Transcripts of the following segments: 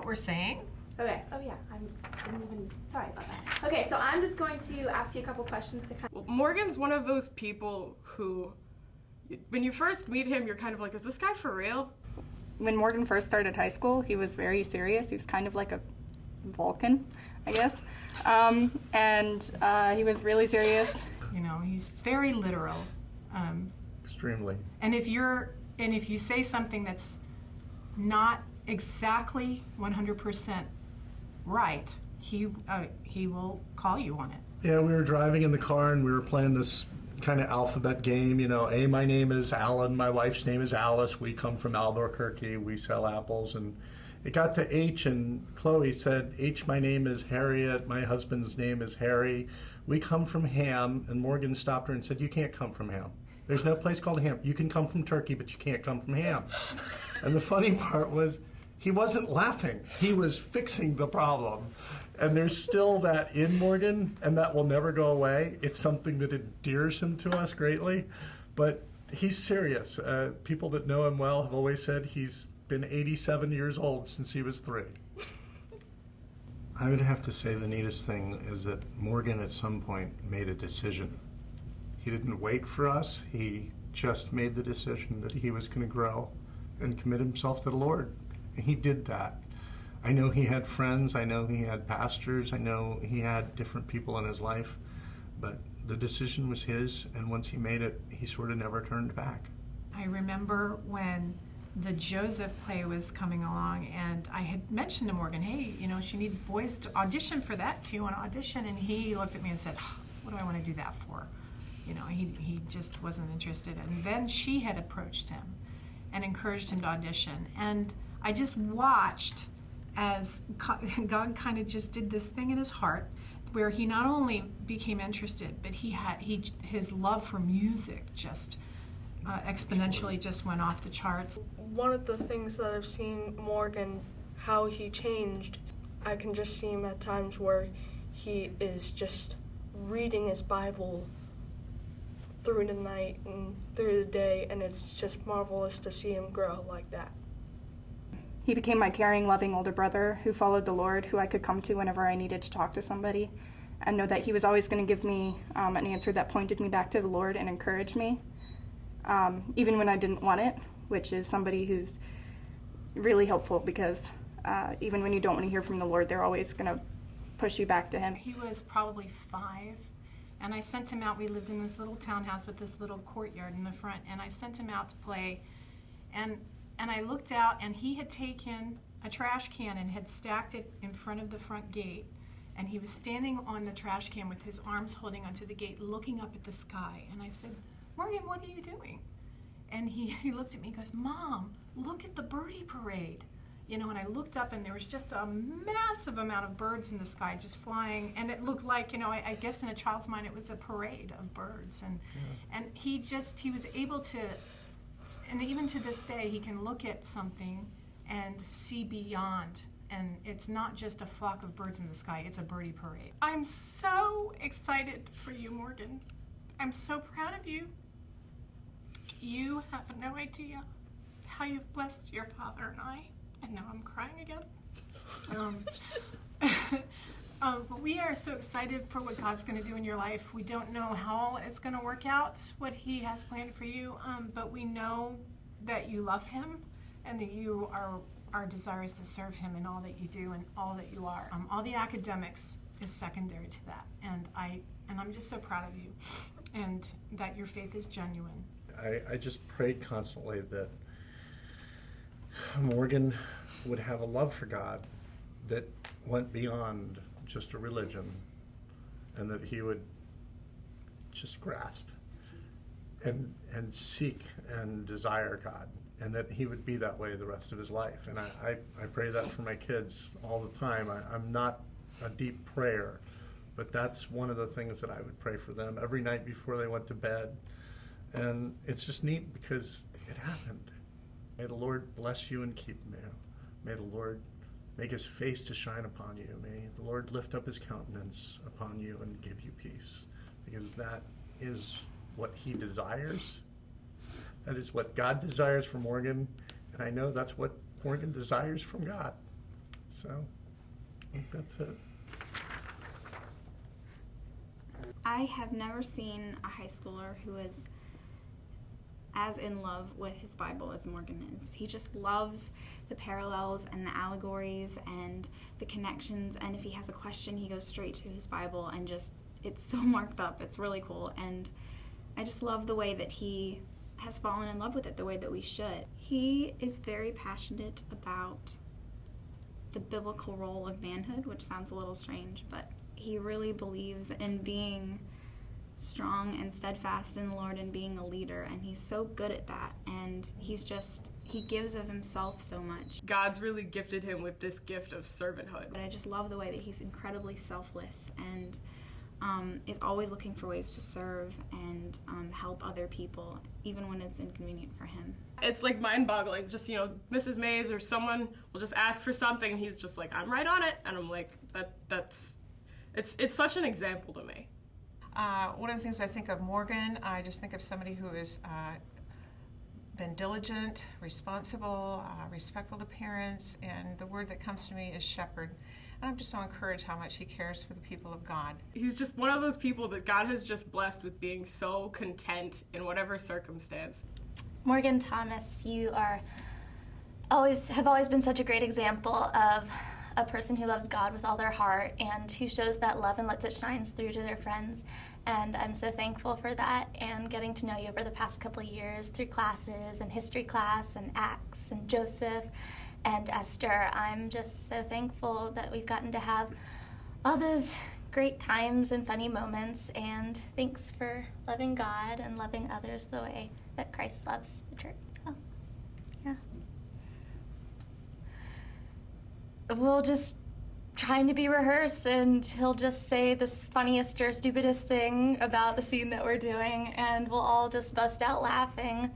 we're saying? Okay. Oh yeah, didn't even. Sorry about that. Okay, so I'm just going to ask you a couple questions to kind of. Well, Morgan's one of those people who, when you first meet him, you're kind of like, is this guy for real? When Morgan first started high school, he was very serious. He was kind of like a Vulcan, I guess. He was really serious. You know, he's very literal. Extremely. And if you say something that's not exactly 100% right, he will call you on it. Yeah, we were driving in the car and we were playing this kind of alphabet game. You know, A, my name is Alan, my wife's name is Alice, we come from Albuquerque, we sell apples. And it got to H and Chloe said, H, my name is Harriet, my husband's name is Harry, we come from Ham. And Morgan stopped her and said, you can't come from Ham. There's no place called Ham. You can come from Turkey, but you can't come from Ham. And the funny part was, he wasn't laughing. He was fixing the problem. And there's still that in Morgan, and that will never go away. It's something that endears him to us greatly. But he's serious. People that know him well have always said he's been 87 years old since he was 3. I would have to say the neatest thing is that Morgan at some point made a decision. He didn't wait for us. He just made the decision that he was going to grow and commit himself to the Lord. And he did that. I know he had friends, I know he had pastors, I know he had different people in his life, but the decision was his, and once he made it, he sort of never turned back. I remember when the Joseph play was coming along, and I had mentioned to Morgan, hey, you know, she needs boys to audition for that. Do you want to audition? And he looked at me and said, what do I want to do that for? You know, he just wasn't interested. And then she had approached him and encouraged him to audition. And I just watched as God kind of just did this thing in his heart where he not only became interested, but his love for music just exponentially just went off the charts. One of the things that I've seen Morgan, how he changed, I can just see him at times where he is just reading his Bible through the night and through the day, and it's just marvelous to see him grow like that. He became my caring, loving older brother who followed the Lord, who I could come to whenever I needed to talk to somebody, and know that he was always going to give me an answer that pointed me back to the Lord and encouraged me, even when I didn't want it, which is somebody who's really helpful because even when you don't want to hear from the Lord, they're always going to push you back to him. He was probably 5, and I sent him out. We lived in this little townhouse with this little courtyard in the front, and I sent him out to play, and I looked out, and he had taken a trash can and had stacked it in front of the front gate, and he was standing on the trash can with his arms holding onto the gate, looking up at the sky. And I said, Morgan, what are you doing? And he looked at me and goes, Mom, look at the birdie parade. You know, and I looked up, and there was just a massive amount of birds in the sky just flying, and it looked like, you know, I guess in a child's mind it was a parade of birds. And he was able to, and even to this day, he can look at something and see beyond. And it's not just a flock of birds in the sky, it's a birdie parade. I'm so excited for you, Morgan. I'm so proud of you. You have no idea how you've blessed your father and I. And now I'm crying again. But we are so excited for what God's going to do in your life. We don't know how it's going to work out, what he has planned for you, but we know that you love him and that you are desirous to serve him in all that you do and all that you are. All the academics is secondary to that, and I'm just so proud of you and that your faith is genuine. I just prayed constantly that Morgan would have a love for God that went beyond just a religion, and that he would just grasp and seek and desire God, and that he would be that way the rest of his life. And I pray that for my kids all the time. I'm not a deep prayer, but that's one of the things that I would pray for them every night before they went to bed. And it's just neat because it happened. May the Lord bless you and keep you. May the Lord make his face to shine upon you. May the Lord lift up his countenance upon you and give you peace, because that is what he desires. That is what God desires for Morgan, and I know that's what Morgan desires from God. So I think that's it. I have never seen a high schooler who is as in love with his Bible as Morgan is. He just loves the parallels and the allegories and the connections, and if he has a question, he goes straight to his Bible and just, it's so marked up. It's really cool, and I just love the way that he has fallen in love with it the way that we should. He is very passionate about the biblical role of manhood, which sounds a little strange, but he really believes in being strong and steadfast in the Lord and being a leader, and he's so good at that, and he gives of himself so much. God's really gifted him with this gift of servanthood. But I just love the way that he's incredibly selfless and is always looking for ways to serve and help other people, even when it's inconvenient for him. It's like mind-boggling. It's just, Mrs. Mays or someone will just ask for something, and he's just like, I'm right on it. And I'm like, it's such an example to me. One of the things I think of Morgan, I just think of somebody who has been diligent, responsible, respectful to parents, and the word that comes to me is shepherd. And I'm just so encouraged how much he cares for the people of God. He's just one of those people that God has just blessed with being so content in whatever circumstance. Morgan Thomas, you have always been such a great example of a person who loves God with all their heart and who shows that love and lets it shine through to their friends. And I'm so thankful for that, and getting to know you over the past couple of years through classes and history class and Acts and Joseph and Esther. I'm just so thankful that we've gotten to have all those great times and funny moments, and thanks for loving God and loving others the way that Christ loves the church. So, yeah. We'll just trying to be rehearsed, and he'll just say this funniest or stupidest thing about the scene that we're doing, and we'll all just bust out laughing,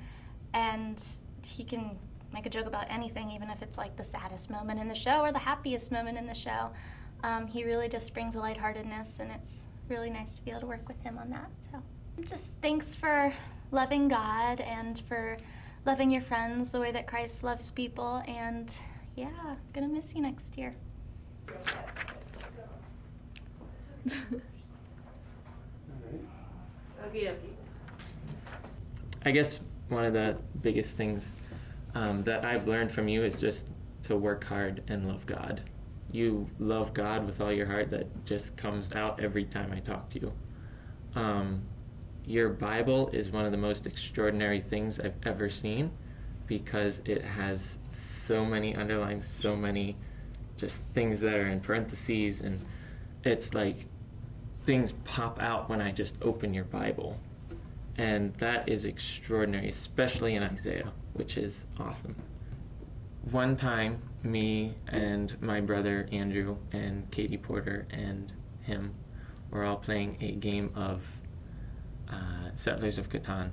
and he can make a joke about anything, even if it's like the saddest moment in the show or the happiest moment in the show. He really just brings a lightheartedness, and it's really nice to be able to work with him on that. So just thanks for loving God and for loving your friends the way that Christ loves people, and yeah, gonna miss you next year. I guess one of the biggest things that I've learned from you is just to work hard and love God. You love God with all your heart. That just comes out every time I talk to you. Your Bible is one of the most extraordinary things I've ever seen, because it has so many underlines, so many just things that are in parentheses, and it's like things pop out when I just open your Bible. And that is extraordinary, especially in Isaiah, which is awesome. One time, me and my brother Andrew and Katie Porter and him were all playing a game of Settlers of Catan.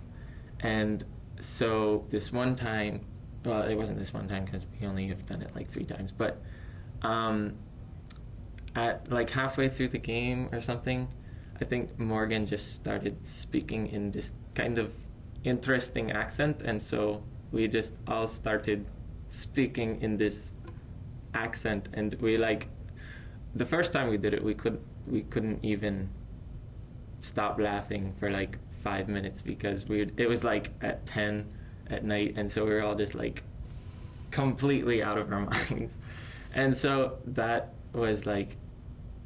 And so this one time, well, it wasn't this one time because we only have done it like 3 times, but at like halfway through the game or something, I think Morgan just started speaking in this kind of interesting accent, and so we just all started speaking in this accent, and we the first time we did it, we couldn't even stop laughing for like 5 minutes, because it was like at 10 at night, and so we were all just like completely out of our minds. And so that was like,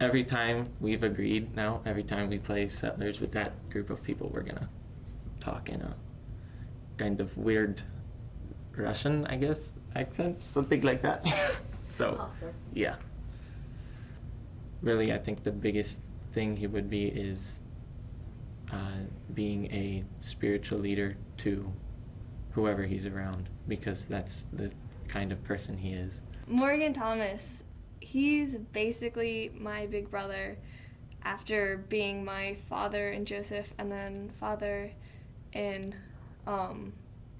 every time we've agreed now, every time we play Settlers with that group of people, we're gonna talk in a kind of weird Russian, I guess, accent, something like that. So, awesome. Yeah. Really, I think the biggest thing he would be is being a spiritual leader to whoever he's around, because that's the kind of person he is. Morgan Thomas, he's basically my big brother after being my father in Joseph and then father in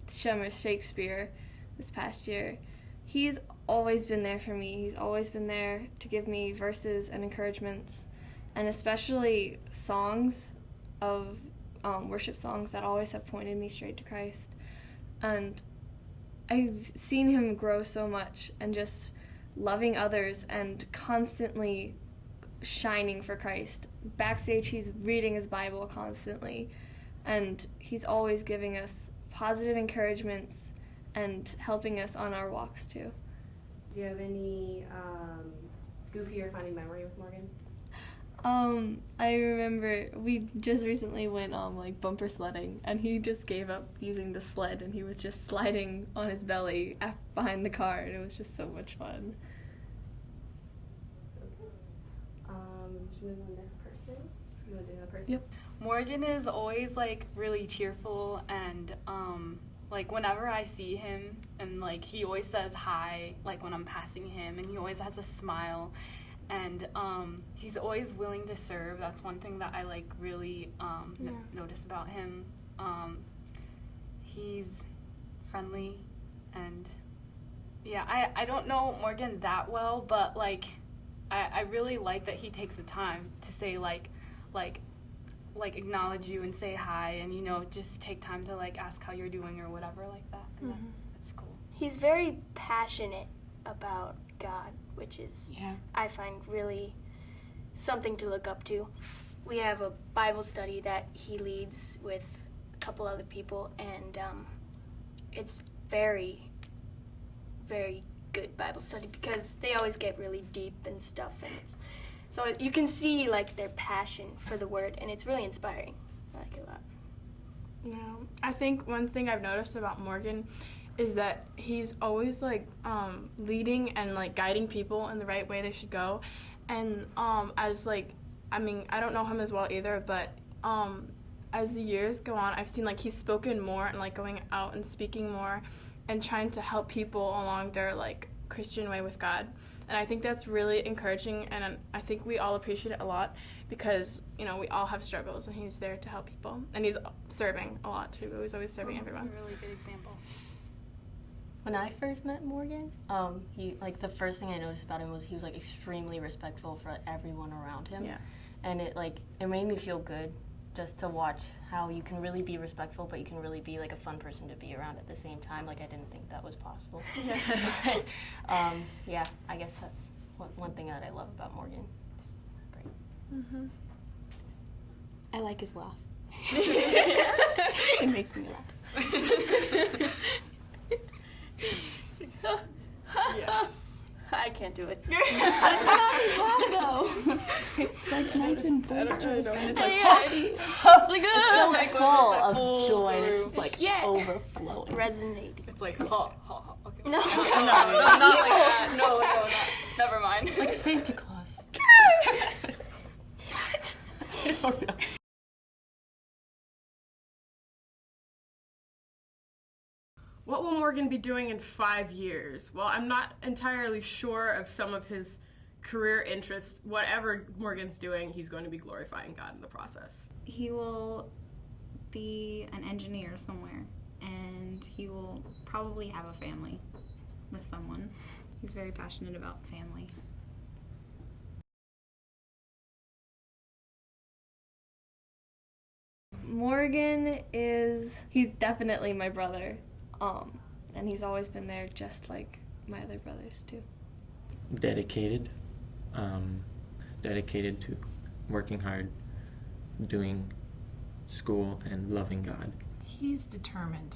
Shakespeare this past year. He's always been there for me. He's always been there to give me verses and encouragements, and especially songs of worship songs that always have pointed me straight to Christ. And I've seen him grow so much, and just loving others and constantly shining for Christ. Backstage, he's reading his Bible constantly, and he's always giving us positive encouragements and helping us on our walks too. Do you have any goofy or funny memory with Morgan? I remember we just recently went on like bumper sledding, and he just gave up using the sled, and he was just sliding on his belly behind the car, and it was just so much fun. Should we move on to the next person? You want to do another person? Yep. Morgan is always like really cheerful, and like whenever I see him, and like he always says hi like when I'm passing him, and he always has a smile, and he's always willing to serve. That's one thing that I like really notice about him. He's friendly, and yeah, I don't know Morgan that well, but like I really like that he takes the time to say like acknowledge you and say hi, and you know, just take time to like ask how you're doing or whatever like that, and that's cool. He's very passionate about God, which is, I find, really something to look up to. We have a Bible study that he leads with a couple other people, and it's very, very good Bible study because they always get really deep and stuff, and so you can see like their passion for the word, and it's really inspiring. I like it a lot. No, I think one thing I've noticed about Morgan is that he's always like leading and like guiding people in the right way they should go, and as like, I mean, I don't know him as well either, but as the years go on, I've seen like he's spoken more and like going out and speaking more and trying to help people along their like Christian way with God. And I think that's really encouraging, and I think we all appreciate it a lot because, you know, we all have struggles, and he's there to help people. And he's serving a lot too. He's always serving everyone. That's a really good example. When I first met Morgan, he like the first thing I noticed about him was he was like extremely respectful for everyone around him. Yeah. And it made me feel good just to watch how you can really be respectful, but you can really be like a fun person to be around at the same time. Like I didn't think that was possible. But, yeah, I guess that's one thing that I love about Morgan. It's great. I like his laugh. It makes me laugh. Yes. I can't do it. It's like nice and boisterous. And it's like, It's like, so full of joy. It's just like overflowing. Resonating. It's like ha ha ha. Okay. No. No, not like that. No, never mind. It's like Santa Claus. I don't know. What will Morgan be doing in 5 years? Well, I'm not entirely sure of some of his career interests. Whatever Morgan's doing, he's going to be glorifying God in the process. He will be an engineer somewhere, and he will probably have a family with someone. He's very passionate about family. Morgan he's definitely my brother. And he's always been there just like my other brothers too. Dedicated to working hard, doing school, and loving God. He's determined.